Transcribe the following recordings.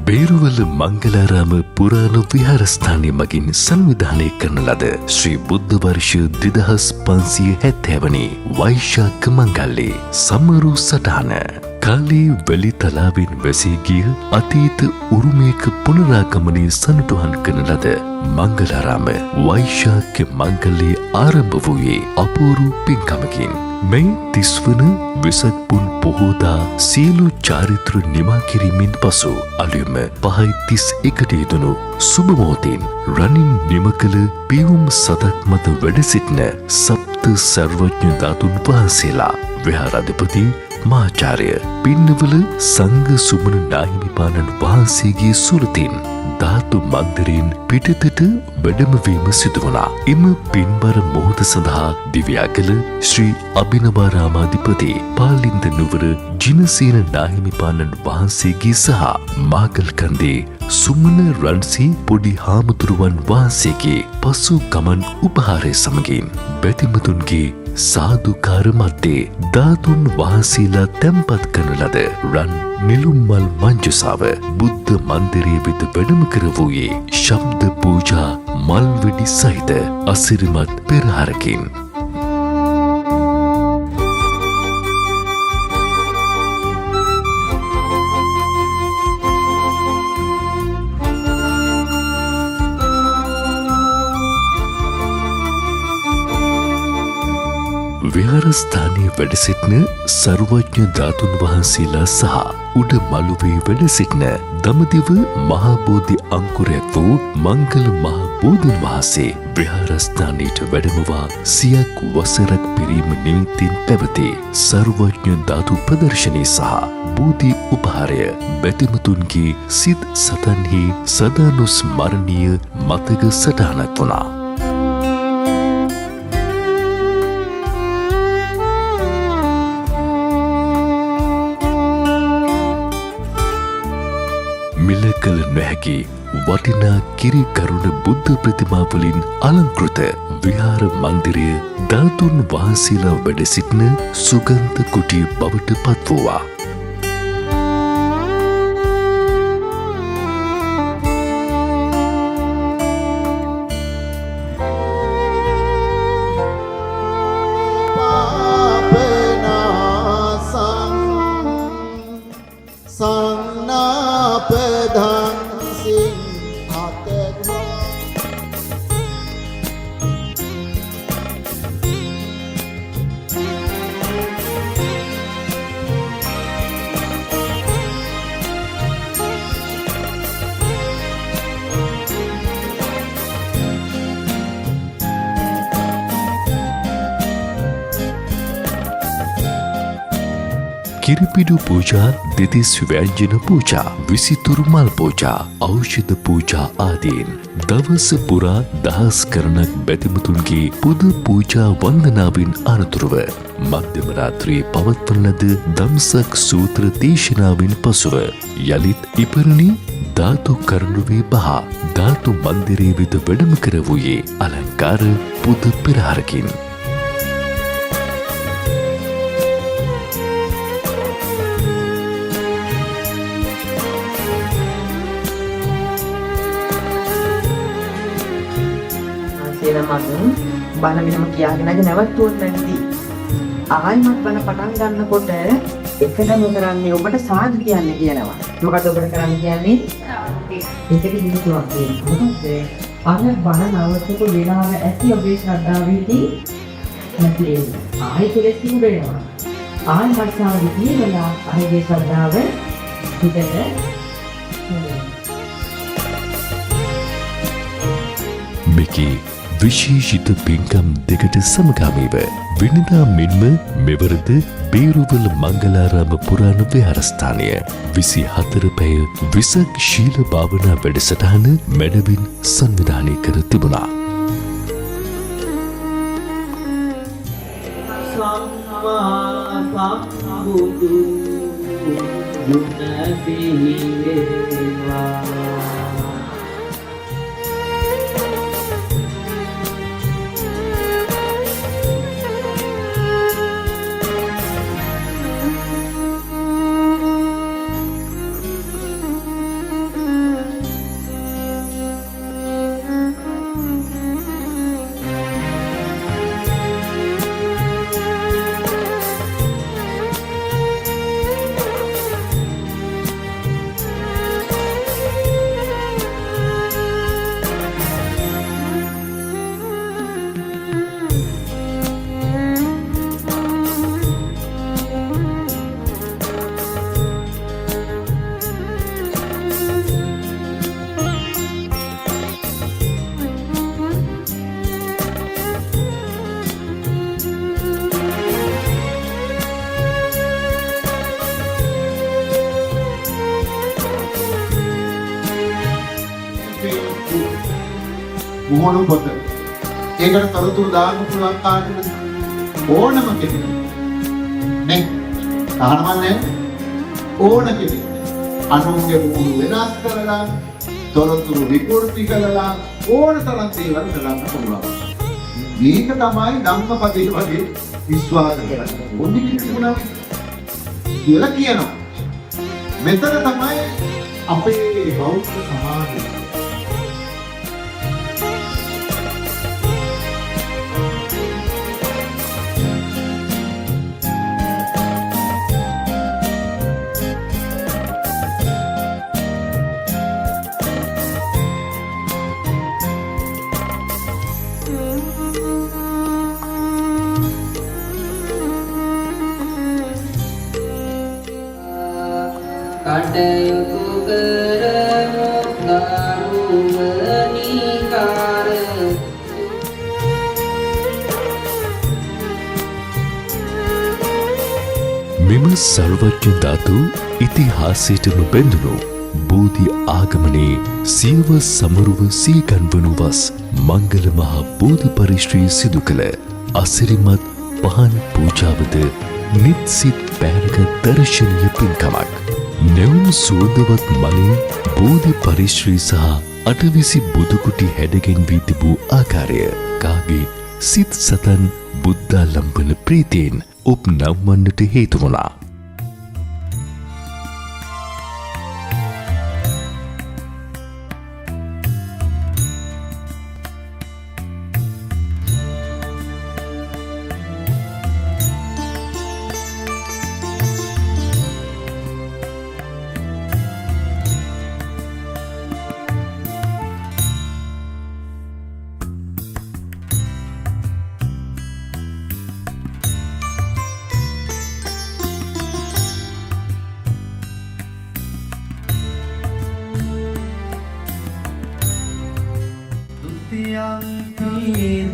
බේරුවල මංගලාරාම පුරාණ විහාරස්ථානය මගින් සංවිධානය කරන ලද ශ්‍රී බුද්ධ වර්ෂ 2570 වනි වෛශාඛ මංගල්‍යයේ සමරු සටහන කාලේ වැලි තලාවෙන් වැසී ගිය අතීත උරුමයක පුනරාගමනය සනිටුහන් කරන ලද මංගලාරාම වෛශාඛ මංගල්‍යයේ ආරම්භ වූයේ අපූර්ව පින්කමකින්. මේ 30 වන වෙසක් පුන් පොහෝදා සියලු චාරිත්‍ර නිමා කිරීමෙන් පසු අලුයම 5:31ට යෙදුණු සුබ මොහොතින් රනින් නිම කළ පියුම් සදක් මත වැඩ සිටින සප්ත සර්වඥ ධාතුන් වහන්සේලා විහාරාධිපති මහාචාර්ය පින්නවල සංඝ සුමන නාහිමිපාණන් වහන්සේගේ සුරතින් ධාතු මන්දිරයෙන් පිටතට වැඩමවීම සිදු වුණා. එම පින්බර මොහොත සඳහා දිව්‍යාගල ශ්‍රී අභිනවාරාමාධිපති පාලින්ද නුවර ජිනසේන නාහිමිපාණන් වහන්සේගේ සහ මාගල්කන්දේ සුමන රන්සී පොඩි හාමුදුරුවන් වහන්සේගේ පසු ගමන් උපහාරය සමගින් බැතිමතුන්ගේ සාදුකාර මැද්දේ ධාතුන් වහන්සේලා තැන්පත් කරන ලද රන් නිලුම්මල් මංජුසාව බුද්ධ මන්දිරයේ වෙත වැඩම කර වූයේ ශබ්ද පූජා මල් වෙඩි සහිත අසිරිමත් පෙරහරකින්. විහාරස්ථානයේ වැඩ සිටින සර්වඥ ධාතුන් වහන්සේලා සහ උඩ මළුවේ වැඩ සිටින දඹදිව මහා බෝධි අංකුරයක් වූ මංගල මහා බෝධීන් වහන්සේ විහාරස්ථානයට වැඩමවා සියක් වසරක් පිරීම නිමිත්තෙන් පැවති සර්වඥ ධාතු ප්‍රදර්ශනී සහ බෝධි උපහාරය බැතිමතුන්ගේ සිත් සතන්හි සදානුස්මරණීය මතක සටහනක් වුණා. මිල කළ නොහැකි වටිනා කිරි කරුණ බුද්ධ ප්‍රතිමා වලින් අලංකෘත විහාර මන්දිරය ධාතුන් වහන්සේලා වැඩ සිටින සුගන්ධ කුටිය බවට පත් වූවා. කිරිපිඩු පූජා, දෙතිස් ව්‍යංජන පූජා, විසිතුරු මල් පූජා, ඖෂධ පූජා ආදීන් දවස පුරා දහස් ගණනක් බැතිමතුන්ගේ පුද පූජා වන්දනාවෙන් අනතුරුව මධ්‍යම රාත්‍රියේ පවත්වන ලද දම්සක් සූත්‍ර දේශනාවෙන් පසුව යළිත් ඉපරණි ධාතු කරඬුවේ බහ ධාතු මන්දිරයේ වෙත වැඩම කර වූයේ අලංකාර පුද පෙරහරකින්. මගින් බණ මෙහෙම කියාගෙන නැවතුවත් නැති ආයිමත් බණ පටන් ගන්නකොට එකදම කරන්නේ ඔබට සාදු කියන්නේ කියනවා. මොකද ඔබට කරන්න කියන්නේ? ඒකේ හිතුවක් තියෙනවා. මොකද අර බණ නවත්තපු වෙලාව ඇති ඔබේ ශ්‍රද්ධාවෙදී නැති ආයි කෙලෙස් තිබෙනවා. ආයි වර්ෂාව දීලා ආයේ ශ්‍රද්ධාව හිතට මේකේ විශේෂිත පින්කම් දෙකට සමගාමීව වෙනදා මෙන්ම මෙවරද බේරුවල මංගලාරාම පුරාණ විහාරස්ථානය 24 පැය විසක් ශීල භාවනා වැඩසටහන මැනවින් සංවිධානය කර තිබුණා. සම්මා සම්බුදු ගුණ පිහිටේවා මොන පොත. ඒකට තොරතුරු දාන්න පුළුවන් කාටද? ඕනම කෙනෙක්. නේ? තානමන්නේ ඕන කෙනෙක්. අනුන්ගේ මුළු වෙනස් කරලා තොරතුරු විකෘති කරලා ඕන තරම් දේවල් කරන්න පුළුවන්. මේක තමයි ධම්මපදයේ වගේ විශ්වාස කරන්නේ. මොන්නේ කියනවා කියලා කියනවා. මෙතන තමයි අපේ බෞද්ධ සමාජය. කටයුතු කරමු දරුවනිකාර මෙම සර්වඥ ධාතු ඉතිහාසයටම බැඳුණු බෝධි ආගමනයේ සියව සමරුව සීගන්වනු වස් මංගල මහා බෝධි පරිශ්‍රී සිදු කළ අසිරිමත් පහන් පූජාවද නිත්සිත් පැහැරක දර්ශනීය පින්කමක්. නැවුම් සුවඳවත් මලින් බෝධි පරිශ්‍රී සහ අටවිසි බුදුකුටි හැඩගෙන් වී තිබූ ආකාරය කාගේ සිත් සතන් බුද්ධාලම්බන ප්‍රීතියෙන් ඔබ නම්වන්නට හේතු වුණා.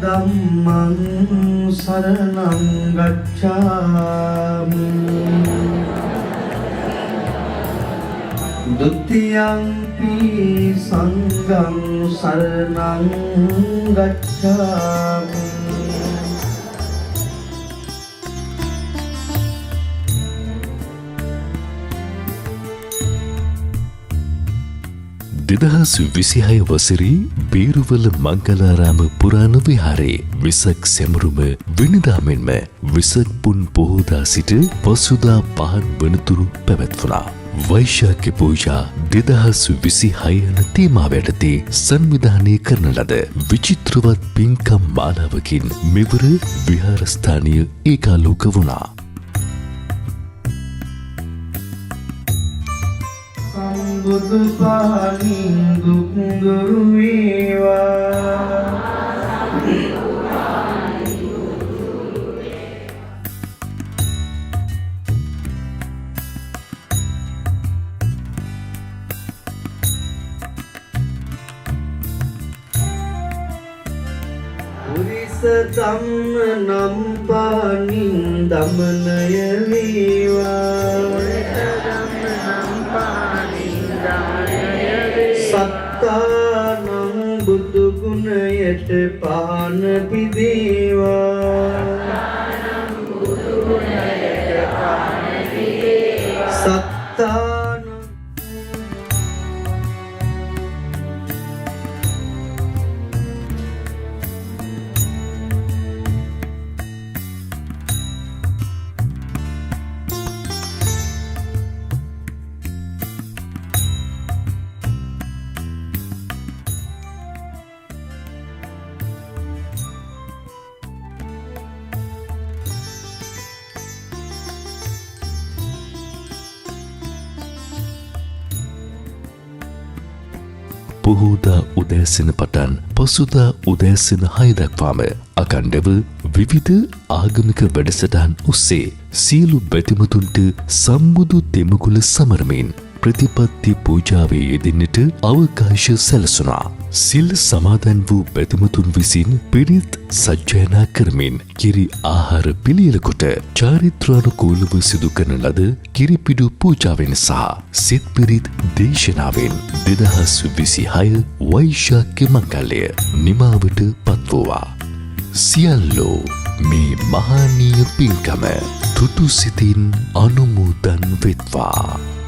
ධම්මං සරණං ගච්ඡාමි ဒ ුතියංපි සංඝං සරණං ගච්ඡාමි දෙදහස් 26 වසරේ බේරුවල මංගලාරාම පුරාණ විහාරයේ විසක් සැමරුම වෙනදා මෙන්ම විසක් පුන් පොහෝදා සිට පසුදා පහන් වනතුරු පැවැත්වුණා. වෛශාඛ පූජා 2026 යන තේමාව යටතේ සංවිධානය කරන ලද විචිත්‍රවත් පින්කම් මාලාවකින් මෙවර විහාරස්ථානය ඒකාලෝක වුණා. බුදු පාණින් දුක් දුරු වේවා පුරිස ධම්ම නම් පාණින් දමනය වේවා සත්තානං බුදු ගුණයට පාන පිදේවා සත්තානං පොහෝදා උදෑසන පටන් පසුදා උදෑසන 6 දක්වාම අඛණ්ඩව විවිධ ආගමික වැඩසටහන් ඔස්සේ සියලු බැතිමතුන්ට සම්බුදු තෙමකුල සමරමින් ප්‍රතිපත්ති පූජාවේ යෙදෙන්නට අවකාශ සැලසුණා. සිල් සමාදන් වූ බැතිමතුන් විසින් පිරිත් සජ්ජායනා කරමින් කිරි ආහාර පිළියෙලකොට චාරිත්‍රානුකූලව සිදු කරන ලද කිරිපිඩු පූජාවෙන් සහ සිත් පිරිත් දේශනාවෙන් 2026 වෛශාඛ මංගල්‍ය නිමාවට පත්වවා. සියල්ලෝ මේ මහානීය පින්කම තුටු සිතින් අනුමෝදන් වෙත්වා.